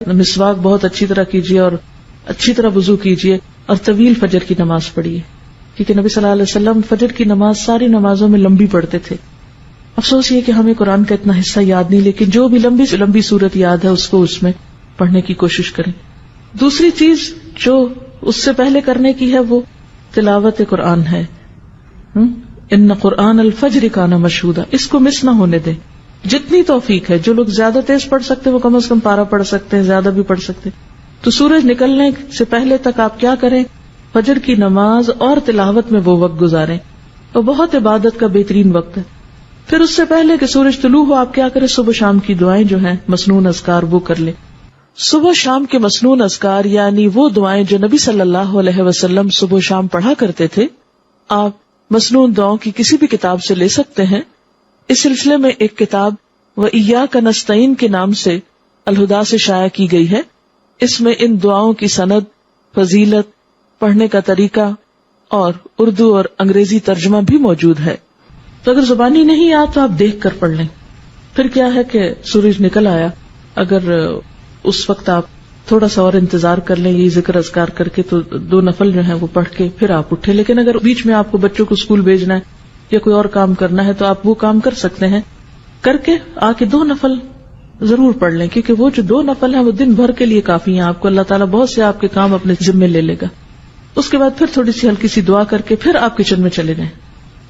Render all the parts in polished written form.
مسواک بہت اچھی طرح کیجیے اور اچھی طرح وضو کیجیے اور طویل فجر کی نماز پڑھیے، کیونکہ نبی صلی اللہ علیہ وسلم فجر کی نماز ساری نمازوں میں لمبی پڑھتے تھے. افسوس یہ کہ ہمیں قرآن کا اتنا حصہ یاد نہیں، لیکن جو بھی لمبی سے لمبی سورت یاد ہے اس کو اس میں پڑھنے کی کوشش کریں. دوسری چیز جو اس سے پہلے کرنے کی ہے وہ تلاوت قرآن ہے. ان قرآن الفجر کان مشہودا، اس کو مس نہ ہونے دیں. جتنی توفیق ہے، جو لوگ زیادہ تیز پڑھ سکتے وہ کم از کم پارہ پڑھ سکتے ہیں، زیادہ بھی پڑھ سکتے. تو سورج نکلنے سے پہلے تک آپ کیا کریں؟ فجر کی نماز اور تلاوت میں وہ وقت گزاریں، اور بہت عبادت کا بہترین وقت ہے. پھر اس سے پہلے کہ سورج طلوع ہو آپ کیا کریں؟ صبح شام کی دعائیں جو ہیں مسنون اذکار وہ کر لیں. صبح شام کے مسنون اذکار یعنی وہ دعائیں جو نبی صلی اللہ علیہ وسلم صبح شام پڑھا کرتے تھے، آپ مسنون دعاؤں کی کسی بھی کتاب سے لے سکتے ہیں. اس سلسلے میں ایک کتاب وَإِيَّاكَ نَسْتَعِينُ کے نام سے الہدا سے شائع کی گئی ہے. اس میں ان دعاؤں کی سند، فضیلت، پڑھنے کا طریقہ اور اردو اور انگریزی ترجمہ بھی موجود ہے. تو اگر زبانی نہیں آ تو آپ دیکھ کر پڑھ لیں. پھر کیا ہے کہ سورج نکل آیا، اگر اس وقت آپ تھوڑا سا اور انتظار کر لیں یہ ذکر اذکار کر کے تو 2 نفل جو ہیں وہ پڑھ کے پھر آپ اٹھے. لیکن اگر بیچ میں آپ کو بچوں کو اسکول بھیجنا ہے یا کوئی اور کام کرنا ہے تو آپ وہ کام کر سکتے ہیں، کر کے آ کے 2 نفل ضرور پڑھ لیں، کیونکہ وہ جو 2 نفل ہیں وہ دن بھر کے لیے کافی ہیں. آپ کو اللہ تعالیٰ بہت سے آپ کے کام اپنے ذمے لے لے گا. اس کے بعد پھر تھوڑی سی ہلکی سی دعا کر کے پھر آپ کچن میں چلے جائیں.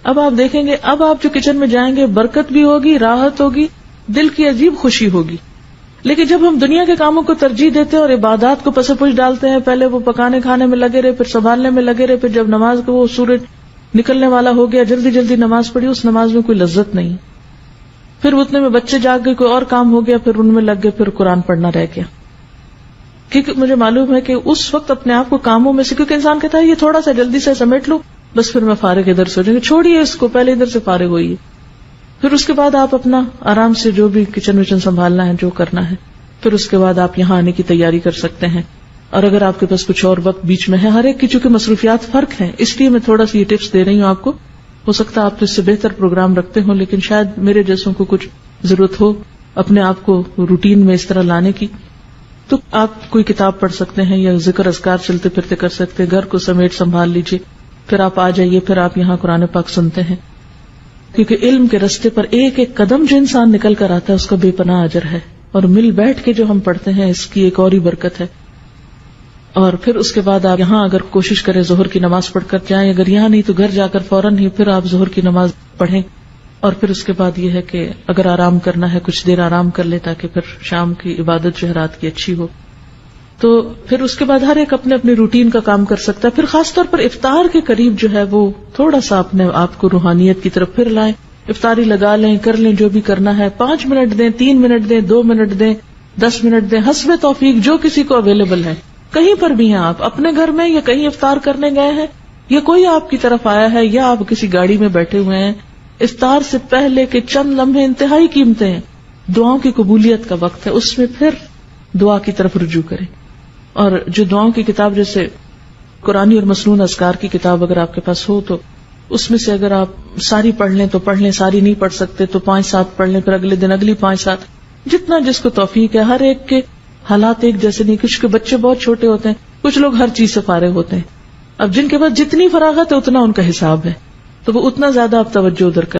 اب آپ دیکھیں گے اب آپ جو کچن میں جائیں گے برکت بھی ہوگی، راحت ہوگی، دل کی عجیب خوشی ہوگی. لیکن جب ہم دنیا کے کاموں کو ترجیح دیتے ہیں اور عبادات کو پس پش ڈالتے ہیں، پہلے وہ پکانے کھانے میں لگے رہے، پھر سنبھالنے میں لگے رہے، پھر جب نماز کو وہ سورج نکلنے والا ہو گیا جلدی جلدی نماز پڑھی، اس نماز میں کوئی لذت نہیں. پھر اتنے میں بچے جاگ گئے، کوئی اور کام ہو گیا، پھر ان میں لگ گئے، پھر قرآن پڑھنا رہ گیا. کیونکہ مجھے معلوم ہے کہ اس وقت اپنے آپ کو کاموں میں سے، کیونکہ انسان کہتا ہے یہ تھوڑا سا جلدی سے سمیٹ لو بس پھر میں فارغ ادھر سے ہو جائیں گے، چھوڑیے اس کو، پہلے ادھر سے فارغ ہوئیے. پھر اس کے بعد آپ اپنا آرام سے جو بھی کچن وچن سنبھالنا ہے جو کرنا ہے، پھر اس کے بعد آپ یہاں آنے کی تیاری کر سکتے ہیں. اور اگر آپ کے پاس کچھ اور وقت بیچ میں ہے، ہر ایک کی چونکہ مصروفیات فرق ہیں، اس لیے میں تھوڑا سی یہ ٹپس دے رہی ہوں آپ کو. ہو سکتا ہے آپ اس سے بہتر پروگرام رکھتے ہوں، لیکن شاید میرے جیسوں کو کچھ ضرورت ہو اپنے آپ کو روٹین میں اس طرح لانے کی، تو آپ کوئی کتاب پڑھ سکتے ہیں یا ذکر اذکار چلتے پھرتے کر سکتے ہیں. گھر کو سمیٹ سنبھال لیجیے، پھر آپ آ جائیے، پھر آپ یہاں قرآن پاک سنتے ہیں. کیونکہ علم کے رستے پر ایک ایک قدم جو انسان نکل کر آتا ہے اس کا بے پناہ اجر ہے، اور مل بیٹھ کے جو ہم پڑھتے ہیں اس کی ایک اور ہی برکت ہے. اور پھر اس کے بعد آپ یہاں اگر کوشش کریں ظہر کی نماز پڑھ کر جائیں، اگر یہاں نہیں تو گھر جا کر فوراً ہی پھر آپ ظہر کی نماز پڑھیں. اور پھر اس کے بعد یہ ہے کہ اگر آرام کرنا ہے کچھ دیر آرام کر لے تاکہ پھر شام کی عبادت جو ہے رات کی اچھی ہو. تو پھر اس کے بعد ہر ایک اپنے اپنی روٹین کا کام کر سکتا ہے. پھر خاص طور پر افطار کے قریب جو ہے وہ تھوڑا سا اپنے آپ کو روحانیت کی طرف پھر لائیں، افطاری لگا لیں، کر لیں جو بھی کرنا ہے. 5 منٹ دیں، 3 منٹ دیں، 2 منٹ دیں، 10 منٹ دیں، حسب توفیق جو کسی کو اویلیبل ہے. کہیں پر بھی ہیں آپ، اپنے گھر میں یا کہیں افطار کرنے گئے ہیں یا کوئی آپ کی طرف آیا ہے یا آپ کسی گاڑی میں بیٹھے ہوئے ہیں، افطار سے پہلے کے چند لمحے انتہائی قیمتی ہیں. دعاؤں کی قبولیت کا وقت ہے، اس میں پھر دعا کی طرف رجوع کریں. اور جو دعاؤں کی کتاب جیسے قرآنی اور مسنون اذکار کی کتاب اگر آپ کے پاس ہو تو اس میں سے اگر آپ ساری پڑھ لیں تو پڑھ لیں، ساری نہیں پڑھ سکتے تو 5-7 پڑھ لیں، پھر اگلے دن اگلی 5-7، جتنا جس کو توفیق ہے. ہر ایک کے حالات ایک جیسے نہیں، کچھ کے بچے بہت چھوٹے ہوتے ہیں، کچھ لوگ ہر چیز سے فارغ ہوتے ہیں. اب جن کے پاس جتنی فراغت ہے اتنا ان کا حساب ہے، تو وہ اتنا زیادہ آپ توجہ ادھر کریں.